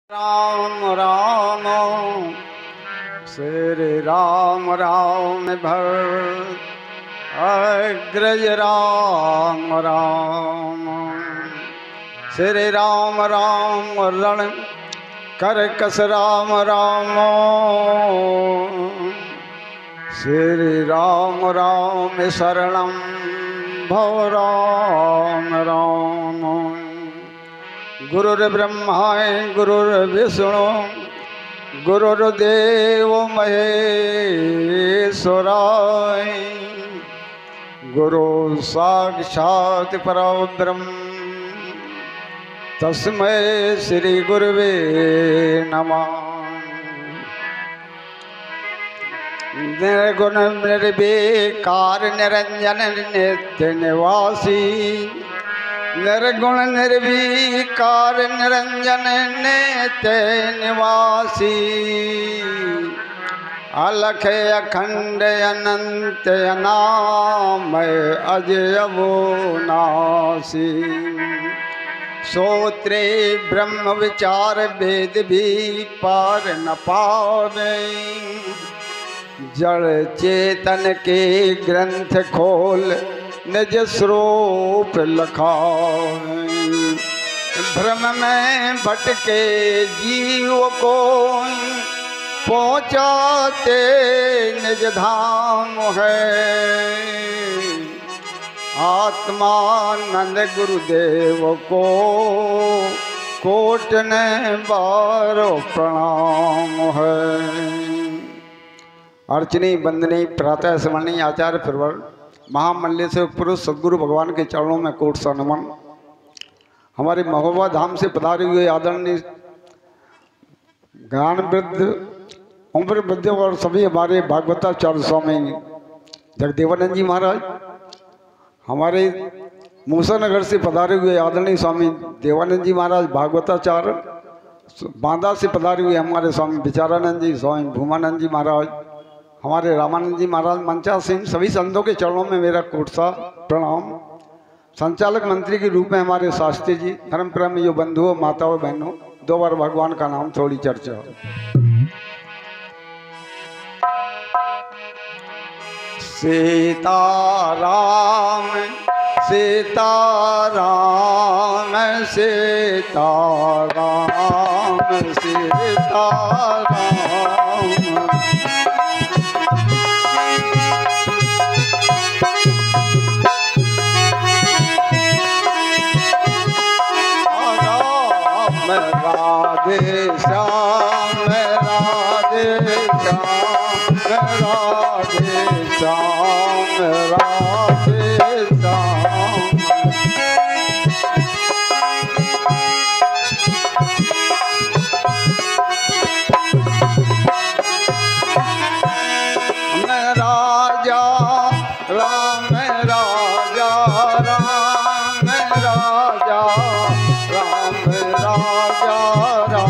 राम राम श्री राम राम भर अग्रज राम राम श्री राम राम रण कर कस राम राम श्री राम राम शरणं भव राम राम। गुरुर्ब्रह्मा गुरुर्विष्णु गुरुर्देव महेश्वराय गुरु साक्षात् परब्रह्म तस्मै श्री गुरुवे नमः। निर्गुण निर्विकार निरंजन नित्य निवासी निर्गुण निर्विकार निरंजन नित्य निवासी अलख अखंड अनंत अनामय अजय अविनाशी श्रोत्रे ब्रह्म विचार वेद भी पार न पावे जड़ चेतन के ग्रंथ खोल निज स्वरूप लखावे भ्रम में भटके जीव को पहुँचाते निज धाम है। आत्मानंद गुरुदेव को कोट ने बारो प्रणाम है। अर्चनी बंदनी प्रातः स्मरणी आचार्य प्रवर महामल्लेश्वर पुरुष सद्गुरु भगवान के चरणों में कोट सा नमन। हमारे महोबा धाम से पधारे हुए आदरणीय ज्ञान वृद्ध उम्र वृद्ध और सभी हमारे भागवताचार्य स्वामी जगदेवानंद जी महाराज, हमारे मूसा नगर से पधारे हुए आदरणीय स्वामी देवानंद जी महाराज भागवताचार्य, बांदा से पधारे हुए हमारे स्वामी विचारानंद जी, स्वामी भूमानंद जी महाराज, हमारे रामानंद जी महाराज, मंचा सिंह, सभी संतों के चरणों में मेरा कोटसा प्रणाम। संचालक मंत्री के रूप में हमारे शास्त्री जी, धर्म प्रेमी जो बंधुओं माताओं बहनों, दो बार भगवान का नाम थोड़ी चर्चा। सीताराम सीताराम सीताराम सीताराम राधे श्याम राधे श्याम राधे श्याम राधे श्याम। राजा राम राजा राम राजा राम राजा राम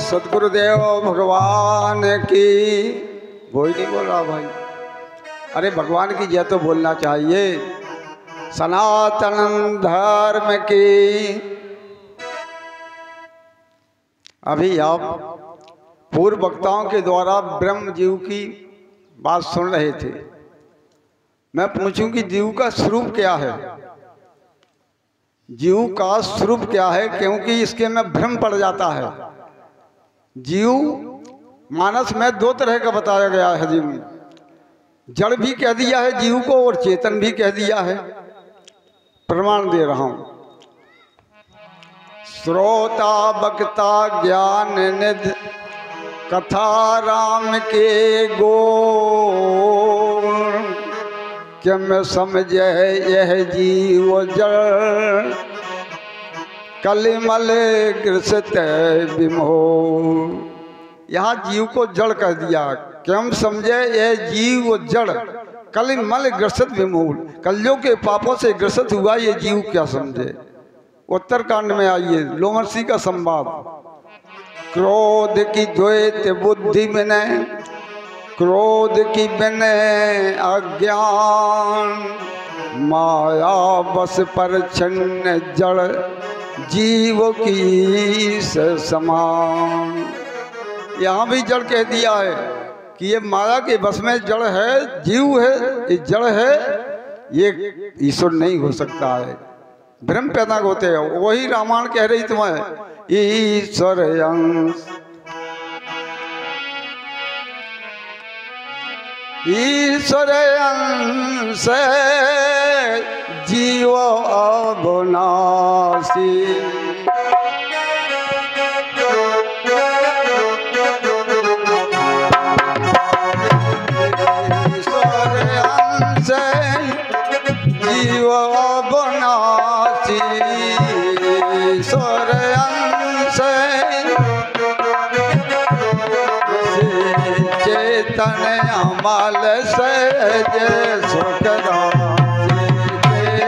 सदगुरुदेव भगवान की। वही नहीं बोल रहा भाई, अरे भगवान की जय तो बोलना चाहिए। सनातन धर्म की। अभी आप पूर्व वक्ताओं के द्वारा ब्रह्म जीव की बात सुन रहे थे। मैं पूछूं कि जीव का स्वरूप क्या है? जीव का स्वरूप क्या है? क्योंकि इसके में भ्रम पड़ जाता है। जीव मानस में दो तरह का बताया गया है। जीव जड़ भी कह दिया है जीव को और चेतन भी कह दिया है। प्रमाण दे रहा हूं। श्रोता वक्ता ज्ञान निधि कथा राम के गोर क्या मैं समझे यह जीव जड़ कलिमल ग्रसित विमोह। यहाँ जीव को जड़ कह दिया। क्या हम समझे? ये जीव वो जड़ कलिमल ग्रसित विमूल, कलियों के पापों से ग्रसित हुआ ये जीव क्या समझे। उत्तरकांड में आइए, लोमर्षि का संवाद। क्रोध की द्वैत बुद्धि बिने, क्रोध की बिने अज्ञान, माया बस पर छन्न जड़ जीव की से समान। यहाँ भी जड़ कह दिया है कि ये माया के बस में जड़ है, जीव है, ये जड़ है, ये ईश्वर नहीं हो सकता है। भ्रम पैदा होते हैं। वही रामायण कह रही तुम्हें ईश्वर अंश, ईश्वर अंश जीव अविनाशी। जीव अविनाशी, ईश्वर अंश चेतन अमल सहज सुख राशि।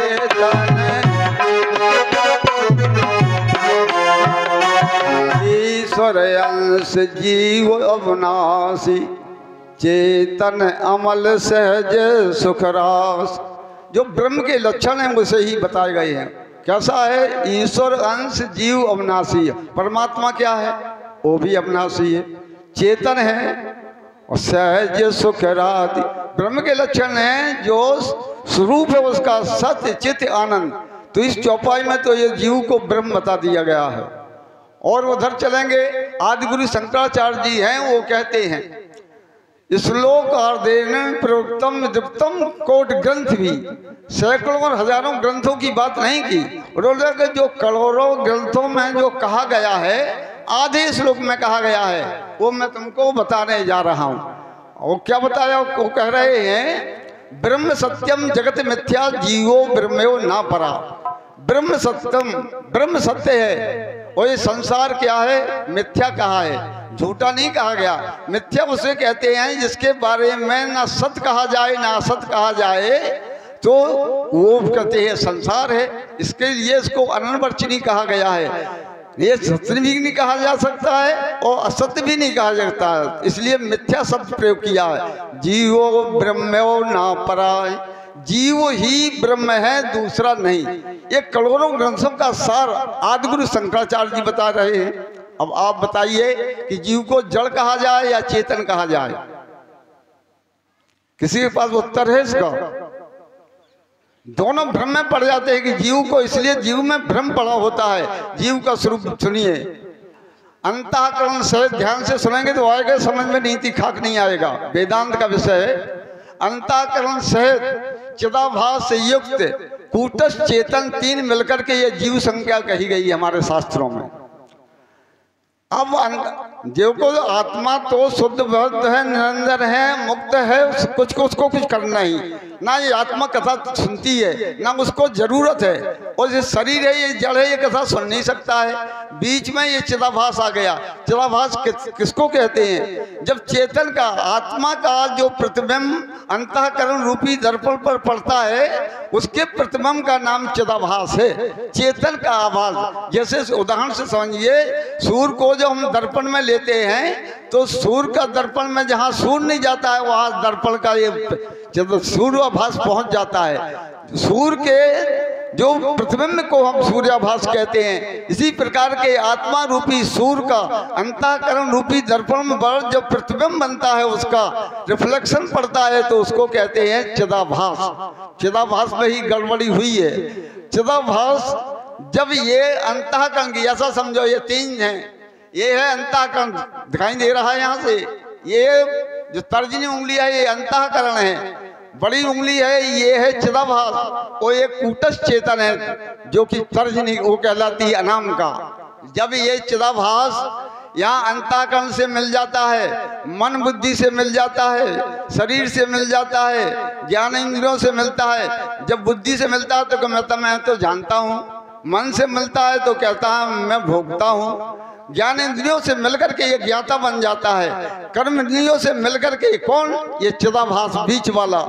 चेतन ईश्वर अंश जीव अविनाशी, चेतन अमल सहज सुख रास। जो ब्रह्म के लक्षण हैं उसे ही बताए गए हैं। कैसा है? ईश्वर अंश जीव अविनाशी है। परमात्मा क्या है? वो भी अविनाशी है, चेतन है और सहज सुख राधि। ब्रह्म के लक्षण हैं जो स्वरूप है उसका सत्य चित्त आनंद। तो इस चौपाई में तो ये जीव को ब्रह्म बता दिया गया है। और उधर चलेंगे, आदि गुरु शंकराचार्य जी हैं, वो कहते हैं श्लोकार्धेन प्रवृत्तम विद्युक्तम कोट ग्रंथ भी, सैकड़ों और हजारों ग्रंथों की बात नहीं की। उन्होंने जो करोड़ों ग्रंथों में जो कहा गया है, आधे श्लोक में कहा गया है, वो मैं तुमको बताने जा रहा हूँ। वो क्या बताया? वो कह रहे हैं ब्रह्म सत्यम जगत मिथ्या जीवो ब्रह्मयो ना परा। ब्रह्म सत्यम, ब्रह्म सत्य है और ये संसार क्या है? मिथ्या कहा है, झूठा नहीं कहा गया। मिथ्या उसे कहते हैं जिसके बारे में ना सत्य कहा जाए ना असत कहा जाए, तो वो कहते हैं संसार है। इसके लिए इसको अनवर्चनीय कहा गया है। ये सत्य भी नहीं कहा जा सकता है और असत्य भी नहीं कहा जाता है, इसलिए मिथ्या शब्द प्रयोग किया है। जीवो ब्रह्मो ना पराय, जीव ही ब्रह्म है, दूसरा नहीं। ये करोड़ों ग्रंथों का सार आदि गुरु शंकराचार्य जी बता रहे हैं। अब आप बताइए कि जीव को जड़ कहा जाए या चेतन कहा जाए? किसी के पास उत्तर है इसका? दोनों भ्रम में पड़ जाते हैं कि जीव को, इसलिए जीव में भ्रम पड़ा होता है। जीव का स्वरूप सुनिए, अंतःकरण से ध्यान से सुनेंगे तो आएगा समझ में, नीति खाक नहीं आएगा। वेदांत का विषय है। अंतःकरण सहित चिदाभास से युक्त कूटस्थ चेतन, तीन मिलकर के ये जीव संख्या कही गई है हमारे शास्त्रों में। अब जीव को आत्मा तो शुद्ध बुद्ध है, निरंजन है, मुक्त है, उसको कुछ करना ही ना। ये आत्मा कथा सुनती है ना उसको जरूरत है, और ये शरीर है, ये जड़ है, ये कथा सुन नहीं सकता है। बीच में ये चिदाभास आ गया। चिदाभास किसको कहते हैं? जब चेतन का, आत्मा का जो प्रतिबिंब अंतःकरण रूपी दर्पण पर पड़ता है, उसके प्रतिबिंब का नाम चिदाभास है, चेतन का आभास। जैसे उदाहरण से समझिए, सूर्य को जो हम दर्पण में लेते हैं तो सूर्य का दर्पण में जहाँ सूर्य नहीं जाता है वहाँ दर्पण का ये सूर्याभास पहुँच जाता है। सूर्य के जो प्रतिबिंब को हम सूर्याभास कहते हैं। इसी प्रकार के आत्मा रूपी सूर्य का अंतःकरण रूपी दर्पण में जब प्रतिबिंब बनता है, उसका रिफ्लेक्शन पड़ता है, तो उसको कहते हैं चिदाभास। चिदाभास में ही गड़बड़ी हुई है। चिदाभास जब ये अंतःकरण की, ऐसा समझो ये तीन है, ये है अंतःकरण, दिखाई दे रहा है यहाँ से। ये जो तर्जनी उंगली है ये अंतःकरण है, बड़ी उंगली है ये है चिदाभास, और एक कूटस्थ चेतन है जो कि तर्जनी वो कहलाती है अनाम का। जब ये चिदाभास यहाँ अंतःकरण से मिल जाता है, मन बुद्धि से मिल जाता है, शरीर से मिल जाता है, ज्ञान इंद्रियों से मिलता है। जब बुद्धि से मिलता है तो मैं तो जानता हूँ, मन से मिलता है तो कहता है मैं भोगता हूँ, ज्ञान इंद्रियों से मिलकर के ये ज्ञाता बन जाता है, कर्म इंद्रियों से मिलकर के कौन, ये चिदाभास बीच वाला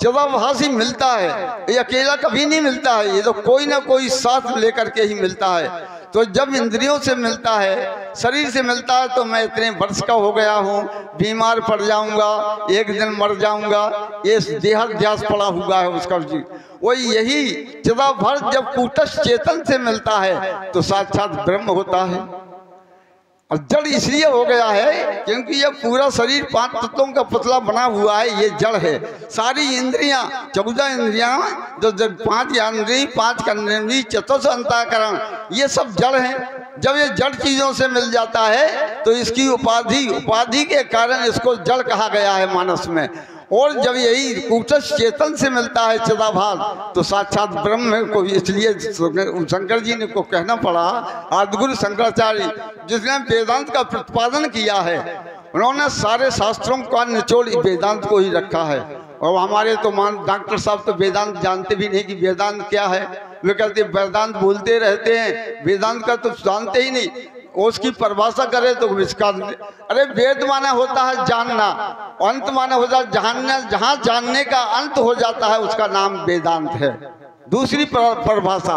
चिदाभास ही मिलता है, ये अकेला कभी नहीं मिलता है, ये तो कोई ना कोई साथ लेकर के ही मिलता है। तो जब इंद्रियों से मिलता है, शरीर से मिलता है, तो मैं इतने वर्ष का हो गया हूँ, बीमार पड़ जाऊंगा, एक दिन मर जाऊंगा, ये देहाध्यास पड़ा हुआ है उसका जी। वही यही चिदाभास जब कूटस्थ चेतन से मिलता है तो साक्षात ब्रह्म होता है। और जड़ इसलिए हो गया है क्योंकि ये पूरा शरीर 5 तत्वों का पुतला बना हुआ है, ये जड़ है। सारी इंद्रियां 14 इंद्रियां जो 5 ज्ञानेंद्रिय, 5 कर्मेंद्रिय, चतुर्थ अंतःकरण, ये सब जड़ हैं। जब ये जड़ चीजों से मिल जाता है तो इसकी उपाधि के कारण इसको जड़ कहा गया है मानस में। और जब यही कूटस्थ चेतन से मिलता है चिदाभास तो साक्षात ब्रह्म को, इसलिए शंकर जी ने को कहना पड़ा, आदिगुरु शंकराचार्य जिसने वेदांत का प्रतिपादन किया है, उन्होंने सारे शास्त्रों का निचोड़ वेदांत को ही रखा है। और हमारे तो डॉक्टर साहब तो वेदांत जानते भी नहीं कि वेदांत क्या है, वे कहते वेदांत बोलते रहते हैं, वेदांत का तो जानते ही नहीं। उसकी परिभाषा करे तो इसका, अरे वेद माना होता है जानना, अंत माना होता है जानना, जहाँ जानने का अंत हो जाता है उसका नाम वेदांत है। दूसरी परिभाषा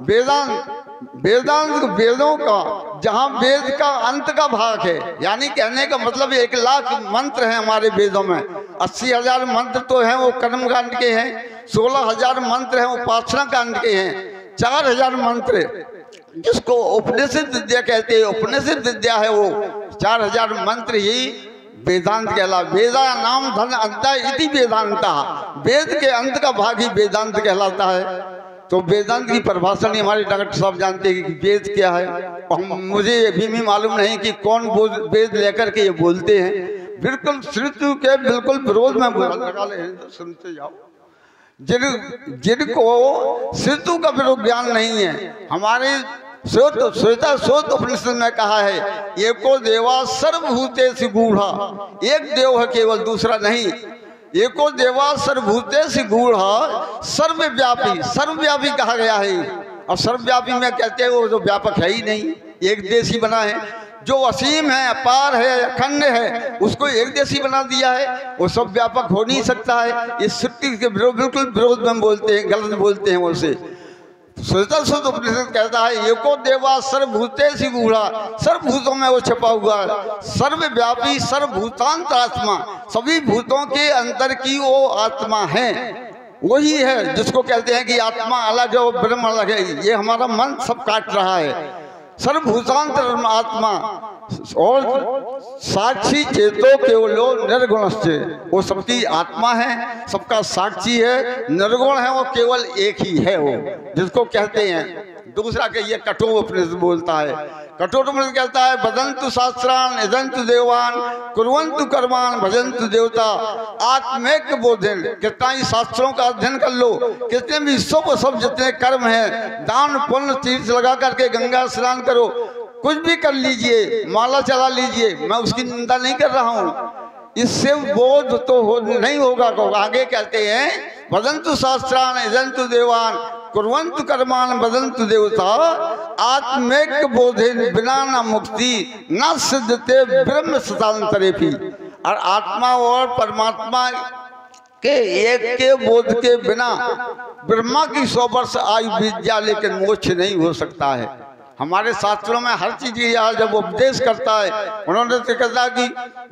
वेदांत वेदों का, जहाँ वेद का अंत का भाग है, यानी कहने का मतलब 1 लाख मंत्र हैं हमारे वेदों में। 80,000 मंत्र तो हैं वो कर्म कांड के हैं, 16,000 मंत्र हैं वो उपासना कांड के हैं, 4,000 मंत्र जिसको उपनिषद विद्या कहते हैं, उपनिषद विद्या है वो 4,000 मंत्र ही वेदांत कहला। वेदा नाम धन अंत इति वेदांता, वेद के अंत का भाग ही वेदांत कहलाता है। तो वेदांत की परिभाषा नहीं हमारे डॉक्टर साहब जानते हैं कि वेद क्या है, और मुझे ये भी मालूम नहीं कि कौन वेद लेकर के ये बोलते हैं। बिल्कुल श्रुति के बिल्कुल विरोध में लगा ले, सुनते जाओ। जिनको श्रुति का विरोध ज्ञान नहीं है, हमारे श्वेता सोत उपनिषद में कहा है, एको देवा सर्वभूतेषु गूढ़ा, एक देव है केवल, दूसरा नहीं। एको देवा सर्वभूतेषु गूढ़ा, सर्वव्यापी, सर्वव्यापी कहा गया है। और सर्वव्यापी में कहते हैं वो जो व्यापक है ही नहीं, एक देशी बना है। जो असीम है, अपार है, अखंड है, उसको एक देशी बना दिया है, वो सब व्यापक हो नहीं सकता है। इस सृष्टि के बिल्कुल विरोध में बोलते हैं, गलत बोलते हैं उसे। श्वेता उपनिषद कहता है, एको देवा सर्वभूतेषु गूढ़ा, सर्वभूतों में वो छपा हुआ है, सर्वव्यापी, सर्वभूतांत आत्मा, सभी भूतों के अंतर की वो आत्मा है। वही है जिसको कहते हैं कि आत्मा अलग है और ब्रह्म अलग है। ये हमारा मन सब काट रहा है। सर्वभूतांत आत्मा और साक्षी चेतो केवलो निर्गुणस्य, वो सबकी आत्मा है, सबका साक्षी है, निर्गुण है, वो केवल एक ही है वो, जिसको कहते हैं। दूसरा के ये कठोर उपनिषद बोलता है, कठोर उपनिषद कहता है, बदंतु शास्त्रान इदंतु देवान कुर्वन्तु कर्मान भजन्तु देवता आत्मेक बोधन। कितना ही शास्त्रों का अध्ययन कर लो, कितने भी सब जितने कर्म हैं, दान पुण्य तीर्थ लगा करके गंगा स्नान करो, कुछ भी कर लीजिए, माला चला लीजिए, मैं उसकी निंदा नहीं कर रहा हूँ, इससे बोध तो नहीं होगा। आगे कहते हैं, वदन्तु शास्त्रान इदन्तु देवान कुर्वन्तु कर्मान वदन्तु देवता आत्मेक बोधेन बिना न मुक्ति न सिद्धते ब्रह्म सतांतरेपि। और आत्मा और परमात्मा के एक के बोध के बिना ब्रह्मा की 100 वर्ष आयु बीत जा, लेकिन मोक्ष नहीं हो सकता है। हमारे शास्त्रों में हर चीज यहाँ जब उपदेश करता है, उन्होंने तो कहता कि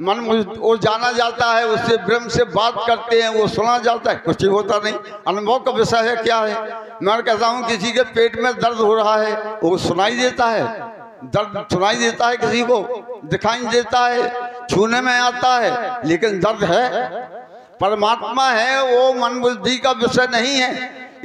मन वो जाना जाता है, उससे ब्रह्म से बात करते हैं, वो सुना जाता है, कुछ होता नहीं। अनुभव का विषय है क्या है? मैं कहता हूँ किसी के पेट में दर्द हो रहा है, वो सुनाई देता है, दर्द सुनाई देता है, किसी को दिखाई देता है, छूने में आता है, लेकिन दर्द है। परमात्मा है वो मन बुद्धि का विषय नहीं है,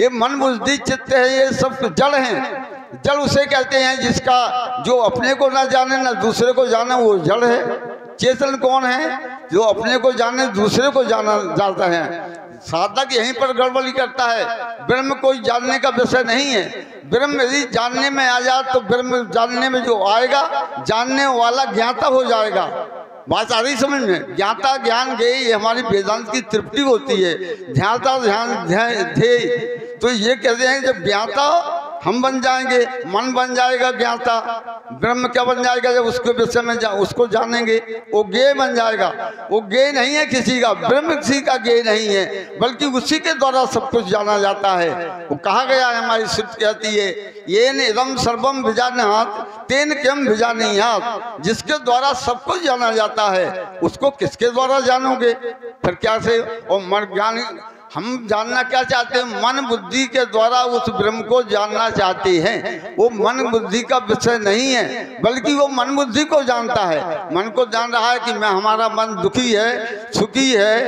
ये मन बुद्धि चित्त है, ये सब जड़ है। जड़ उसे कहते हैं जिसका जो अपने को ना जाने ना दूसरे को जाने, वो जड़ है। चेतन कौन है? जो अपने को जाने दूसरे को जाना जाता है। साधक यहीं पर गड़बड़ी करता है। ब्रह्म कोई जानने का विषय नहीं है। ब्रह्म यदि जानने में आ जाए तो ब्रह्म जानने में जो आएगा, जानने वाला ज्ञाता हो जाएगा। बात आ रही समझ में? ज्ञाता ज्ञान गए, ये हमारी वेदांत की तृप्ति होती है। ध्याता ध्यान ध्येय, तो ये कहते हैं जब ज्ञाता हम बन जाएंगे, मन बन जाएगा ज्ञाता। ब्रह्म क्या बन जाएगा जब उसके विषय में उसको जानेंगे, वो ज्ञेय बन जाएगा। वो ज्ञेय नहीं है किसी का, ब्रह्म किसी का ज्ञेय नहीं है, बल्कि उसी के द्वारा सब कुछ जाना जाता है। वो कहा गया है, हमारी श्रुति कहती है, येन इदं सर्वम भिजान्यात् तेन किम भिजानीयात्। जिसके द्वारा सब कुछ जाना जाता है उसको किसके द्वारा जानोगे? फिर क्या से? और मन ज्ञान, हम जानना क्या चाहते हैं? मन बुद्धि के द्वारा उस ब्रह्म को जानना चाहते हैं। वो मन बुद्धि का विषय नहीं है, बल्कि वो मन बुद्धि को जानता है। मन को जान रहा है कि मैं, हमारा मन दुखी है, सुखी है,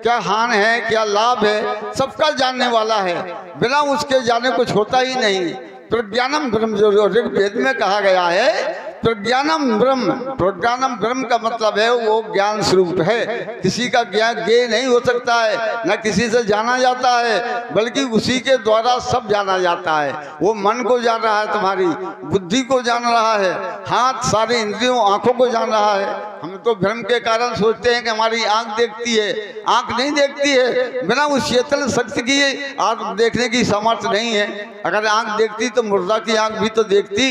क्या हानि है, क्या लाभ है, सबका जानने वाला है। बिना उसके जाने कुछ होता ही नहीं। प्रज्ञानम ब्रह्म, जो ऋग्वेद में कहा गया है, प्रज्ञानम ब्रह्म। प्रज्ञानम ब्रह्म का मतलब है वो ज्ञान स्वरूप है। किसी का ज्ञान ज्ञेय नहीं हो सकता है, न किसी से जाना जाता है, बल्कि उसी के द्वारा सब जाना जाता है। वो मन को जान रहा है, तुम्हारी बुद्धि को जान रहा है, हाथ सारी इंद्रियों आंखों को जान रहा है। हम तो भ्रम के कारण सोचते हैं कि हमारी आंख देखती है, आंख नहीं देखती है। बिना उस चेतन शक्ति की आंख देखने की सामर्थ्य नहीं है। अगर आंख देखती तो मुर्दा की आंख भी तो देखती।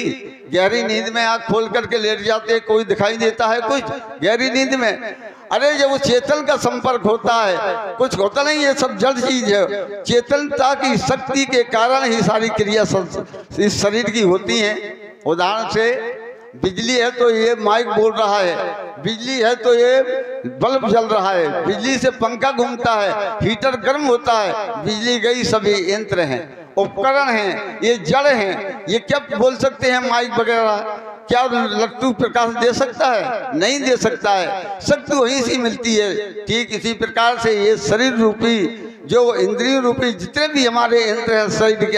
गहरी नींद में आंख खोल करके लेट जाते, कोई दिखाई देता है कुछ गहरी नींद में? अरे जब वो चेतन का संपर्क होता है, कुछ होता नहीं, ये सब जड़ चीज है। चेतनता की शक्ति के कारण ही सारी क्रिया इस शरीर की होती हैं। उदाहरण से, बिजली है तो ये माइक बोल रहा है, बिजली है तो ये बल्ब जल रहा है, बिजली से पंखा घूमता है, हीटर गर्म होता है। बिजली गई, सभी यंत्र हैं, उपकरण हैं, ये जड़ हैं। ये क्या बोल सकते हैं माइक वगैरह? क्या लट्टू प्रकाश दे सकता है? नहीं दे सकता है। शक्ति वहीं से मिलती है। ठीक इसी प्रकार से ये शरीर रूपी, जो इंद्रिय रूपी जितने भी हमारे यंत्र हैं शरीर के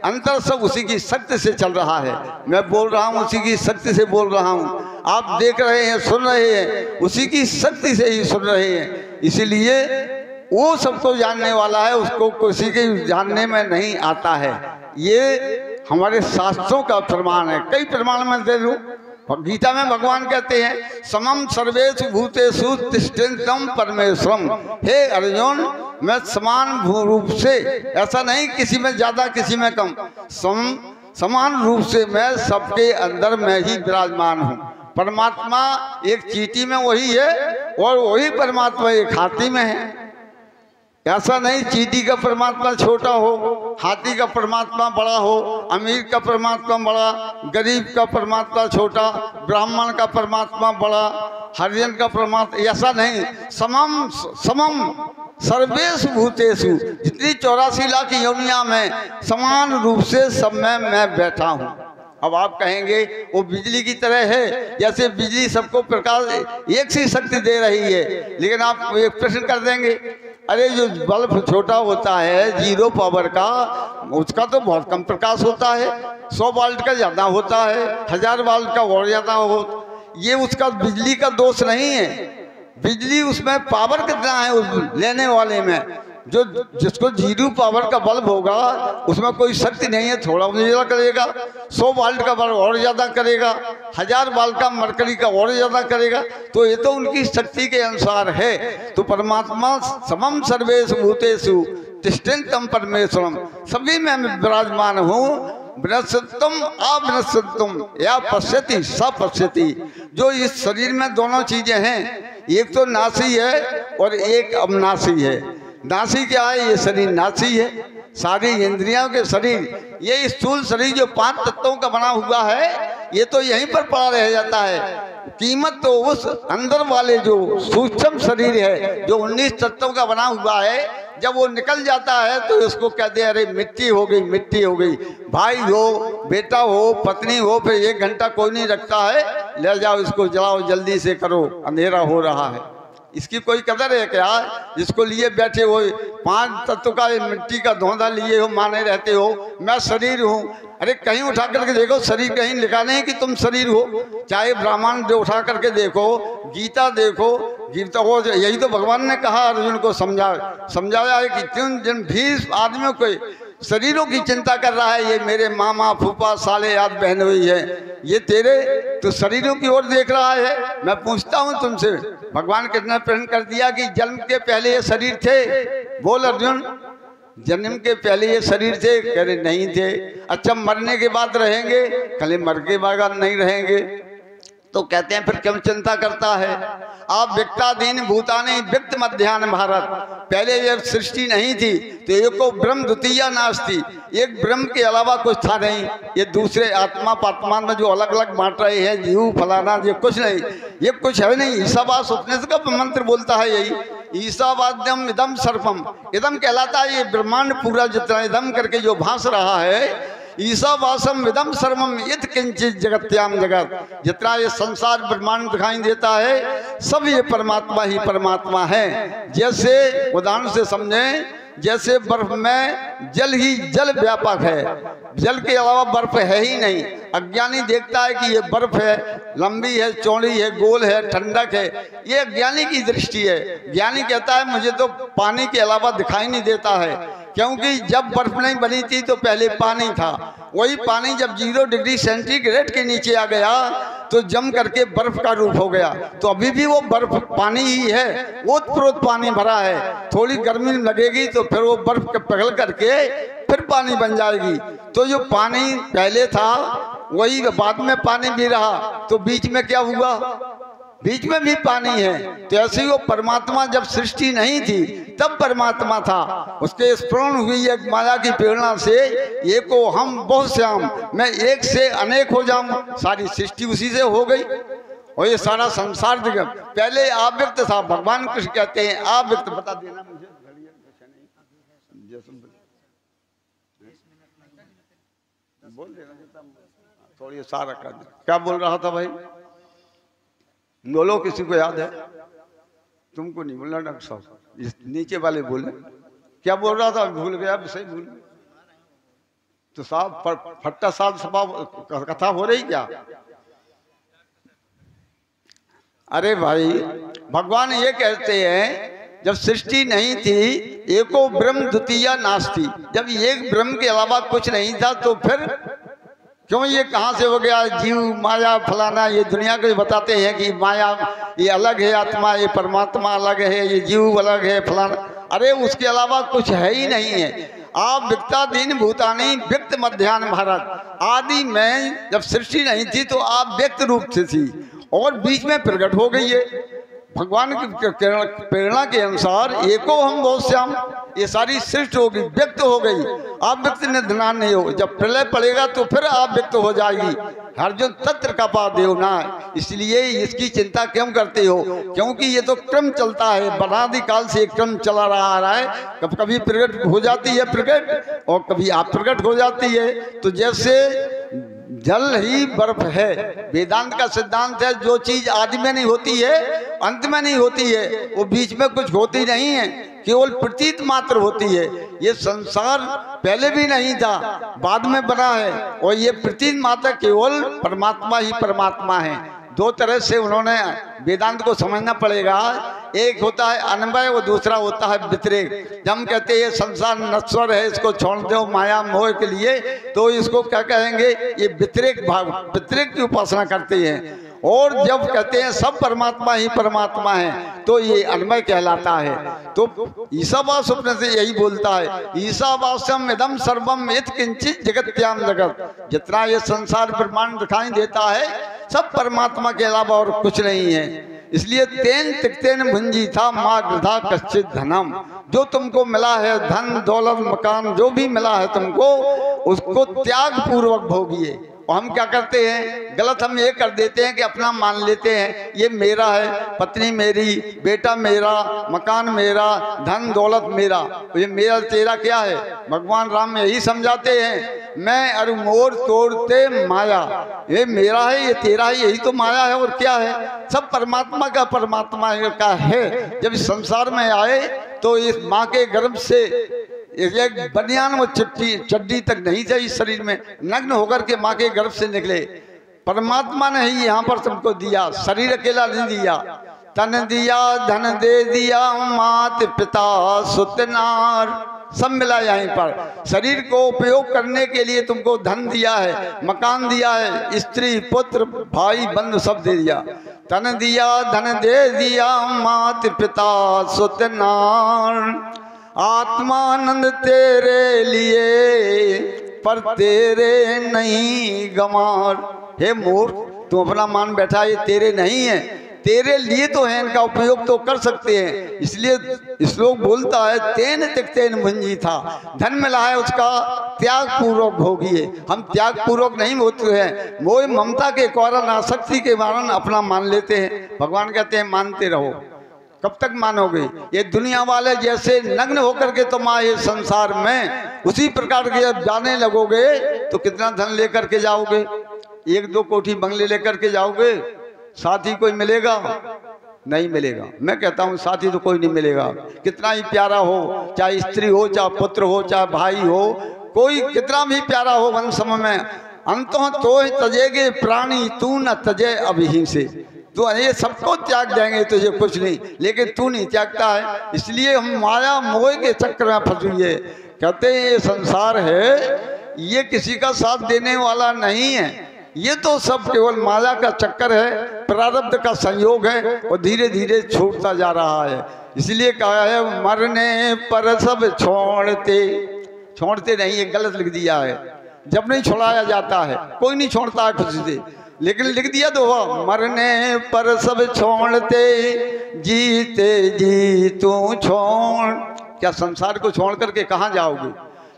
अंतर, सब उसी की शक्ति से चल रहा है। मैं बोल रहा हूँ, उसी की शक्ति से बोल रहा हूँ। आप देख रहे हैं, सुन रहे हैं, उसी की शक्ति से ही सुन रहे हैं। इसीलिए वो सबको जानने वाला है, उसको किसी के जानने में नहीं आता है। ये हमारे शास्त्रों का प्रमाण है। कई प्रमाण में दे दूं। गीता में भगवान कहते हैं, समम सर्वेषु भूतेषु तिष्ठन्तं परमेश्वरम। हे अर्जुन, मैं समान रूप से, ऐसा नहीं किसी में ज्यादा किसी में कम, समान रूप से मैं सबके अंदर में ही विराजमान हूँ। परमात्मा एक चींटी में वही है और वही परमात्मा एक हाथी में है। ऐसा नहीं चींटी का परमात्मा छोटा हो, हाथी का परमात्मा बड़ा हो, अमीर का परमात्मा बड़ा, गरीब का परमात्मा छोटा, ब्राह्मण का परमात्मा बड़ा, हरिजन का परमात्मा, ऐसा नहीं। समम सर्वेषु भूतेषु, जितनी 84 लाख योनियां में समान रूप से सब में मैं बैठा हूँ। अब आप कहेंगे वो बिजली की तरह है, जैसे बिजली सबको प्रकाश एक सी शक्ति दे रही है। लेकिन आप एक प्रश्न कर देंगे, अरे जो बल्ब छोटा होता है 0 पावर का, उसका तो बहुत कम प्रकाश होता है, 100 वाल्ट का ज़्यादा होता है, 1000 वाल्ट का और ज़्यादा हो। ये उसका बिजली का दोष नहीं है। बिजली उसमें पावर कितना है उस लेने वाले में। जो जिसको 0 पावर का बल्ब होगा उसमें कोई शक्ति नहीं है, थोड़ा ज़्यादा करेगा, 100 वाल्ट का बल्ब और ज़्यादा करेगा, 1000 वाल्ट का मरकरी का और ज़्यादा करेगा। तो ये तो उनकी शक्ति के अनुसार है। तो परमात्मा समम सर्वेषु भूतेषु तिष्ठन्तं परमेश्वरम, सभी में विराजमान हूँ। विनश्यतम अविनश्यतम या पश्यति स पश्यति। जो इस शरीर में दोनों चीज़ें हैं, एक तो नासी है और एक अविनाशी है। नासी क्या है? ये शरीर नासी है, सारी इंद्रियों के शरीर, ये स्थूल शरीर जो 5 तत्वों का बना हुआ है, ये तो यहीं पर पड़ा रह जाता है। कीमत तो उस अंदर वाले जो सूक्ष्म शरीर है, जो 19 तत्वों का बना हुआ है, जब वो निकल जाता है तो इसको कहते हैं अरे मिट्टी हो गई, मिट्टी हो गई। भाई हो, बेटा हो, पत्नी हो, फिर 1 घंटा कोई नहीं रखता है, ले जाओ इसको जलाओ, जल्दी से करो, अंधेरा हो रहा है। इसकी कोई कदर है क्या? जिसको लिए बैठे हो, 5 तत्व का मिट्टी का धोंधा लिए हो, माने रहते हो मैं शरीर हूँ। अरे कहीं उठा करके देखो, शरीर कहीं लिखा नहीं कि तुम शरीर हो। चाहे ब्राह्मण जो उठा करके देखो, गीता देखो, गीता हो, यही तो भगवान ने कहा अर्जुन को समझाया है कि क्यों जिन 20 आदमियों को शरीरों की चिंता कर रहा है, ये मेरे मामा फूफा साले याद बहन हुई है, ये तेरे तो शरीरों की ओर देख रहा है। मैं पूछता हूँ तुमसे, भगवान कितना प्रश्न कर दिया कि जन्म के पहले ये शरीर थे? बोल अर्जुन, जन्म के पहले ये शरीर थे? कह रहे नहीं थे। अच्छा मरने के बाद रहेंगे? कल मर के बाद नहीं रहेंगे। तो कहते हैं फिर क्यों चिंता करता है? आप व्यक्ताधीन भूतानि व्यक्त मध्यान भारत। पहले जब सृष्टि नहीं थी तो एको ब्रह्म द्वितीया नास्ति, एक ब्रह्म के अलावा कुछ था नहीं। ये दूसरे आत्मा पात्मान में जो अलग अलग बांट रहे हैं, जीव फलाना, ये कुछ नहीं, ये कुछ है नहीं। ईसावास उपनिषद का मंत्र बोलता है यही, ईसावाद्यम इदम सर्पम। इदम कहलाता है ये ब्रह्मांड पूरा जितना इदम करके जो भास रहा है। ईसावासम विदम सर्वम यत् किंचित जगत्याम जगत। जितना ये संसार ब्रह्मांड दिखाई देता है सब ये परमात्मा ही परमात्मा है। जैसे उदाहरण से समझें, जैसे बर्फ में जल ही जल व्यापक है, जल के अलावा बर्फ है ही नहीं। अज्ञानी देखता है कि ये बर्फ है, लंबी है, चौड़ी है, गोल है, ठंडक है, ये अज्ञानी की दृष्टि है। ज्ञानी कहता है मुझे तो पानी के अलावा दिखाई नहीं देता है, क्योंकि जब बर्फ नहीं बनी थी तो पहले पानी था। वही पानी जब 0 डिग्री सेंटीग्रेड के नीचे आ गया तो जम करके बर्फ का रूप हो गया। तो अभी भी वो बर्फ पानी ही है, ओतप्रोत पानी भरा है। थोड़ी गर्मी लगेगी तो फिर वो बर्फ पिघल करके फिर पानी बन जाएगी। तो जो पानी पहले था वही बाद में पानी भी रहा। तो बीच में क्या हुआ? बीच में भी पानी है। तो ऐसे ही वो परमात्मा जब सृष्टि नहीं थी तब परमात्मा था। उसके स्फुरण हुई एक माया की प्रेरणा से एको हम बहुत श्याम, मैं एक से अनेक हो जाऊं। सारी सृष्टि उसी से हो गई और ये सारा संसार जगत पहले अव्यक्त था। भगवान कृष्ण कहते हैं अव्यक्त। बता देना मुझे, बोल देना थोड़ी सारा कर दे। क्या बोल रहा था भाई? बोलो, किसी को याद है? तुमको नहीं बोलना डॉक्टर साहब, नीचे वाले बोले। क्या बोल रहा था? भूल गया, सही भूल गया। तो साहब फट्टा साहब सभा कथा हो रही क्या? अरे भाई भगवान ये कहते हैं जब सृष्टि नहीं थी एको ब्रह्म द्वितीया नास्ति, जब एक ब्रह्म के अलावा कुछ नहीं था तो फिर क्यों ये कहाँ से हो गया? जीव माया फलाना, ये दुनिया को बताते हैं कि माया ये अलग है, आत्मा ये परमात्मा अलग है, ये जीव अलग है फलाना। अरे उसके अलावा कुछ है ही नहीं है। आप व्यक्ताधीन भूतानि व्यक्त मध्यान भारत। आदि में जब सृष्टि नहीं थी तो आप व्यक्त रूप से थी और बीच में प्रकट हो गई है। भगवान की प्रेरणा के अनुसार एको हम बहुत श्याम, ये सारी सृष्टि होगी, व्यक्त हो गई। आप व्यक्त निधनान नहीं हो। जब प्रलय पड़ेगा तो फिर आप व्यक्त हो जाएगी। हर जो तत्र का पा देव ना, इसलिए इसकी चिंता क्यों करते हो? क्योंकि ये तो क्रम चलता है, बनादि काल से क्रम चला रहा है। कभी प्रकट हो जाती है प्रकट और कभी आप प्रकट हो जाती है। तो जैसे जल ही बर्फ है, वेदांत का सिद्धांत है जो चीज आदि में नहीं होती है अंत में नहीं होती है, वो बीच में कुछ होती नहीं है, केवल प्रतीत मात्र होती है। ये संसार पहले भी नहीं था, बाद में बना है और ये प्रतीत मात्र केवल परमात्मा ही परमात्मा है। दो तरह से उन्होंने वेदांत को समझना पड़ेगा। एक होता है अन्वय और दूसरा होता है व्यतिरेक। जब हम कहते हैं संसार नश्वर है, इसको छोड़ दो माया मोह के लिए, तो इसको क्या कहेंगे? ये व्यतिरेक भाव, व्यतिरेक की उपासना करते हैं। और जब कहते हैं सब परमात्मा ही परमात्मा है तो ये अन्वय कहलाता है। तो ईसावास उपनिषद से यही बोलता है, ईसावास्यम इदम सर्वम यत् किंचित जगत्याम जगत। जितना ये संसार ब्रह्मांड दिखाई देता है सब परमात्मा के अलावा और कुछ नहीं है। इसलिए तेन तिक्तेन भुंजी था माँ गृधा कश्चित धनम। जो तुमको मिला है धन दौलत मकान जो भी मिला है तुमको, उसको त्याग पूर्वक भोगिए। और हम क्या करते हैं? गलत हम ये कर देते हैं कि अपना मान लेते हैं, ये मेरा है, पत्नी मेरी, बेटा मेरा, मकान मेरा, धन दौलत मेरा। तो ये मेरा तेरा क्या है? भगवान राम यही समझाते हैं, मैं अरु मोर तोड़ते माया। ये मेरा है, ये तेरा है, यही तो माया है और क्या है? सब परमात्मा का परमात्मा का है। जब इस संसार में आए तो इस माँ के गर्भ से एक बनियान वो चड्डी तक नहीं था इस शरीर में, नग्न होकर के माँ के गर्भ से निकले। परमात्मा ने ही यहाँ पर तुमको दिया, शरीर अकेला नहीं दिया। तन दिया धन दे दिया मात पिता सुतनार, सब मिला यहीं पर। शरीर को उपयोग करने के लिए तुमको धन दिया है, मकान दिया है, स्त्री पुत्र भाई बंधु सब दे दिया। तन दिया धन दे दिया मात पिता सुतनार। आत्मानंद तेरे लिए पर तेरे नहीं गंवार। हे मूर्ख, तू अपना मान बैठा, ये तेरे नहीं है, तेरे लिए तो है, इनका उपयोग तो कर सकते हैं। इसलिए श्लोक बोलता है तेन तिक्तेन मुंजी था, धन मिला है उसका त्याग पूर्वक भोगिए। हम त्याग पूर्वक नहीं होते हैं, मोह ममता के कारण, आसक्ति के कारण अपना मान लेते हैं। भगवान कहते हैं मानते रहो। कब तक मानोगे? ये दुनिया वाले जैसे नग्न होकर के तुम आए संसार में, उसी प्रकार के जब जाने लगोगे तो कितना धन लेकर के जाओगे? 1-2 कोठी बंगले लेकर के जाओगे, साथी कोई मिलेगा? नहीं मिलेगा। मैं कहता हूँ साथी तो कोई नहीं मिलेगा, कितना ही प्यारा हो, चाहे स्त्री हो, चाहे पुत्र हो, चाहे भाई हो, कोई कितना भी प्यारा हो वंशम में, अंतों तो तजेगे प्राणी तू न तजे अभी से। तो ये सबको त्याग देंगे, तुझे कुछ नहीं, लेकिन तू नहीं त्यागता है। इसलिए हम माया मोह के चक्कर में फंस हुए। कहते हैं ये संसार है, ये किसी का साथ देने वाला नहीं है, ये तो सब केवल माया का चक्कर है, प्रारब्ध का संयोग है, और धीरे धीरे छूटता जा रहा है। इसलिए कहा है मरने पर सब छोड़ते नहीं, ये गलत लिख दिया है। जब नहीं छोड़ाया जाता है, कोई नहीं छोड़ता है खुशी से, लेकिन लिख दिया तो हुआ मरने पर सब छोड़ते जीते जी तू छोड़। क्या संसार को छोड़ करके कहाँ जाओगे?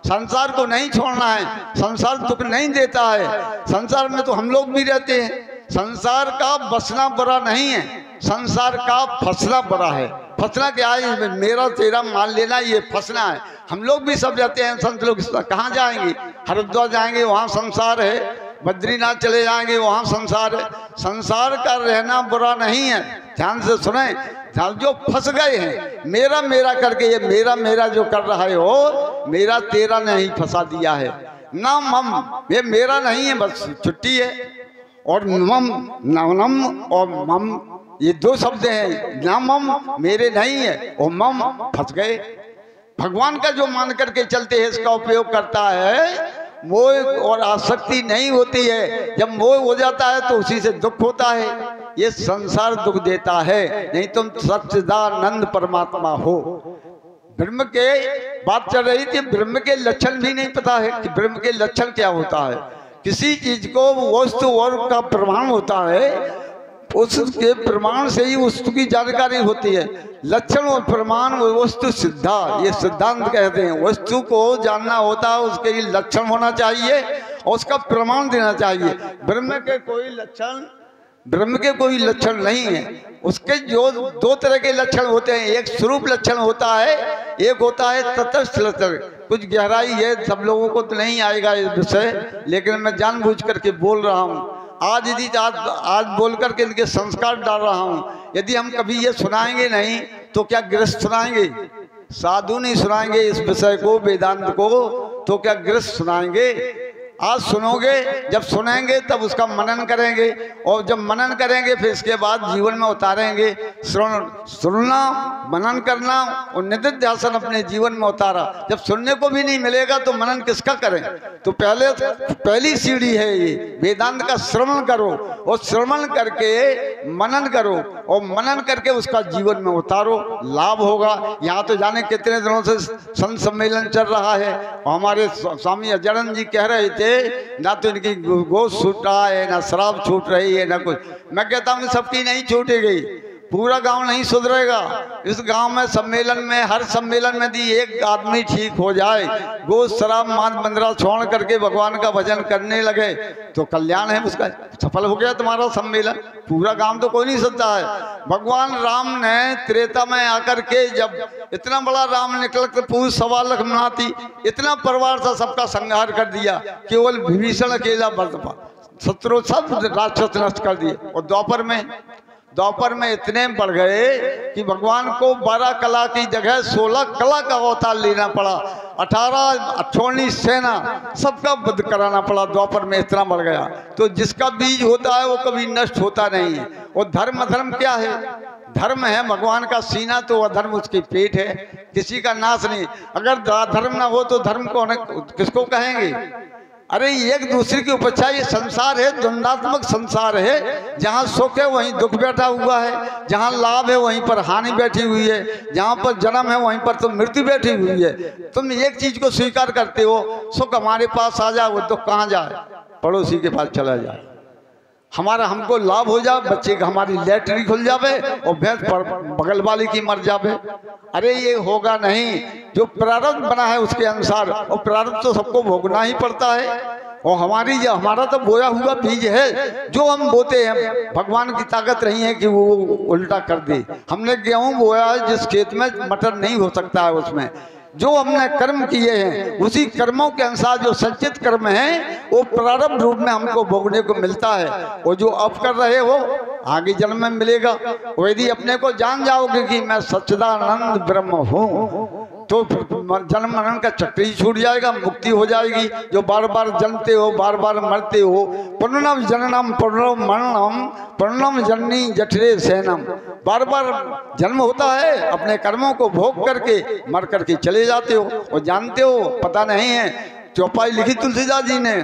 संसार को नहीं छोड़ना है, संसार दुख नहीं देता है, संसार में तो हम लोग भी रहते हैं। संसार का बसना बुरा नहीं है, संसार का फंसना बुरा है। फंसना क्या है? मेरा तेरा मान लेना, ये फंसना है। हम लोग भी सब रहते हैं, संत लोग कहाँ जाएंगे? हरिद्वार जाएंगे, वहाँ संसार है, बद्रीनाथ चले जाएंगे, वहाँ संसार है। संसार का रहना बुरा नहीं है, ध्यान से सुने। जो फंस गए हैं मेरा मेरा करके, ये मेरा मेरा जो कर रहा है हो, मेरा तेरा नहीं फंसा दिया है ना। मम, ये मेरा नहीं है, बस छुट्टी है। और मम, नम और मम, ये 2 शब्द हैं। ना मम मेरे नहीं है, और मम फंस गए। भगवान का जो मान करके चलते हैं, इसका उपयोग करता है। मोह और आसक्ति नहीं होती है। जब मोह हो जाता है तो उसी से दुख होता है। ये संसार दुख देता है, नहीं तुम सच्चिदानंद परमात्मा हो। ब्रह्म के बात चल रही थी, ब्रह्म के लक्षण भी नहीं पता है कि ब्रह्म के लक्षण क्या होता है। किसी चीज को वस्तु और का प्रमाण होता है, उसके प्रमाण से ही वस्तु की जानकारी होती है। लक्षण और प्रमाण वस्तु सिद्धा, ये सिद्धांत कहते हैं। वस्तु को जानना होता है, उसके लिए लक्षण होना चाहिए और उसका प्रमाण देना चाहिए। ब्रह्म के कोई लक्षण नहीं है। उसके जो 2 तरह के लक्षण होते हैं, एक स्वरूप लक्षण होता है, एक होता है तटस्थ लक्षण। कुछ गहराई है, सब लोगों को तो नहीं आएगा इस विषय, लेकिन मैं जानबूझ करके बोल रहा हूँ। आज बोल करके इनके संस्कार डाल रहा हूँ। यदि हम कभी ये सुनाएंगे नहीं तो क्या गृहस्थ सुनाएंगे? साधु नहीं सुनाएंगे इस विषय को, वेदांत को, तो क्या गृहस्थ सुनाएंगे? आज सुनोगे, जब सुनेंगे तब उसका मनन करेंगे, और जब मनन करेंगे फिर इसके बाद जीवन में उतारेंगे। सुनना, मनन करना और निधिध्यासन अपने जीवन में उतारा। जब सुनने को भी नहीं मिलेगा तो मनन किसका करें? तो पहली सीढ़ी है ये, वेदांत का श्रवण करो, और श्रवण करके मनन करो, और मनन करके उसका जीवन में उतारो, लाभ होगा। यहाँ तो जाने कितने दिनों से संत सम्मेलन चल रहा है, और हमारे स्वामी अजड़न जी कह रहे थे ना तो इनकी गोश्त छूट रहा है, ना शराब छूट रही है, ना कुछ। मैं कहता हूँ सबकी नहीं छूटेगी, पूरा गांव नहीं सुधरेगा। इस गांव में सम्मेलन में, हर सम्मेलन में यदि एक आदमी ठीक हो जाए, गोश्त शराब मांस बंदरा छोड़ करके भगवान का भजन करने लगे, तो कल्याण है उसका, सफल हो गया तुम्हारा सम्मेलन। पूरा गांव तो कोई नहीं सकता है। भगवान राम ने त्रेता में आकर के जब इतना बड़ा राम निकल कर पूरी 1.25 लाख मनाती, इतना परिवार था, सबका संहार कर दिया। केवल विभीषण अकेला बचा, शत्रु सब राक्षस नष्ट कर दिए। और द्वापर में इतने बढ़ गए कि भगवान को 12 कला की जगह 16 कला का अवतार लेना पड़ा। 18 अठोनी सेना सबका वध कराना पड़ा, द्वापर में इतना बढ़ गया। तो जिसका बीज होता है वो कभी नष्ट होता नहीं है। और धर्म क्या है? धर्म है भगवान का सीना, तो अधर्म उसकी पेट है, किसी का नाश नहीं। अगर धर्म ना हो तो धर्म को किसको कहेंगे? अरे एक दूसरे की उपेक्षा, ये संसार है द्वंदात्मक संसार है। जहाँ सुख है वहीं दुख बैठा हुआ है, जहाँ लाभ है वहीं पर हानि बैठी हुई है, जहाँ पर जन्म है वहीं पर तो मृत्यु बैठी हुई है। तुम एक चीज को स्वीकार करते हो, सुख हमारे पास आ जाए, वो दुख कहाँ जाए? पड़ोसी के पास चला जाए। हमारा हमको लाभ हो जाए, बच्चे का हमारी लैटरी खुल जावे और भैंस पर बगल वाले की मर जावे। अरे ये होगा नहीं। जो प्रारब्ध बना है उसके अनुसार, और प्रारब्ध तो सबको भोगना ही पड़ता है। और हमारा तो बोया हुआ बीज है, जो हम बोते हैं भगवान की ताकत नहीं है कि वो उल्टा कर दे। हमने गेहूं बोया है, जिस खेत में मटर नहीं हो सकता है, उसमें जो हमने कर्म किए हैं उसी कर्मों के अनुसार जो संचित कर्म है वो प्रारब्ध रूप में हमको भोगने को मिलता है। और जो अब कर रहे हो आगे जन्म में मिलेगा। यदि अपने को जान जाओगे कि मैं सच्चिदानंद ब्रह्म हूँ, तो जन्म मरण का चक्र ही छूट जाएगा, मुक्ति हो जाएगी। जो बार बार जन्मते हो, बार बार मरते हो, पुनर्नम जननम पुनर्नम मरणम पुनर्नम जननी जठरे सैनम, बार बार जन्म होता है, अपने कर्मों को भोग करके मर करके चले जाते हो और जानते हो, पता नहीं है। चौपाई लिखी तुलसीदास जी ने,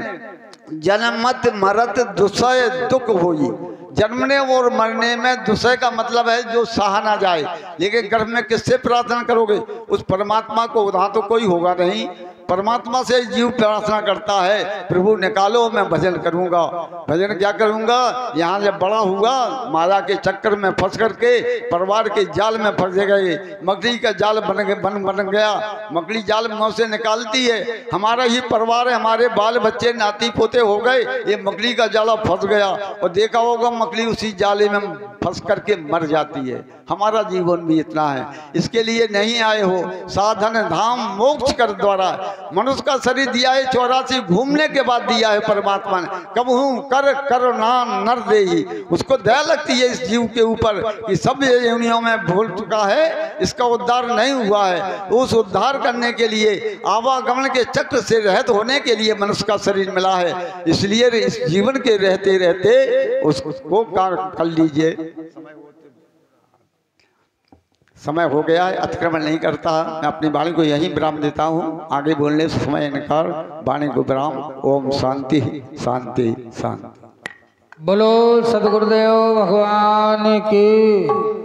जन्मत मरत दुसय दुख होई। जन्मने और मरने में दुसय का मतलब है जो सहा ना जाए। लेकिन गर्भ में किससे प्रार्थना करोगे? उस परमात्मा को, वहां तो कोई होगा नहीं। परमात्मा से जीव प्रार्थना करता है, प्रभु निकालो, मैं भजन करूंगा। भजन क्या करूंगा? यहाँ जब बड़ा हुआ माया के चक्कर में फंस करके परिवार के जाल में फंस गए, मकड़ी का जाल बन गया। मकड़ी जाल मुंह से निकालती है, हमारा ही परिवार है, हमारे बाल बच्चे नाती पोते हो गए, ये मकड़ी का जाला फंस गया। और देखा होगा मकड़ी उसी जाले में फंस करके मर जाती है। हमारा जीवन भी इतना है। इसके लिए नहीं आए हो, साधन धाम मोक्ष कर द्वारा। मनुष्य का शरीर दिया है 84, घूमने के बाद दिया है परमात्मा ने। कबहू कर करुणा नर देही। उसको दया लगती है इस जीव के ऊपर कि सब योनियों में भूल चुका है, इसका उद्धार नहीं हुआ है। उस उद्धार करने के लिए, आवागमन के चक्र से रहित होने के लिए मनुष्य का शरीर मिला है। इसलिए इस जीवन के रहते रहते उसको कर लीजिए। समय हो गया है, अतिक्रमण नहीं करता। मैं अपनी वाणी को यहीं विराम देता हूँ। आगे बोलने से समय निकाल वाणी को विराम। ओम शांति शांति शांति। बोलो सदगुरुदेव भगवान की।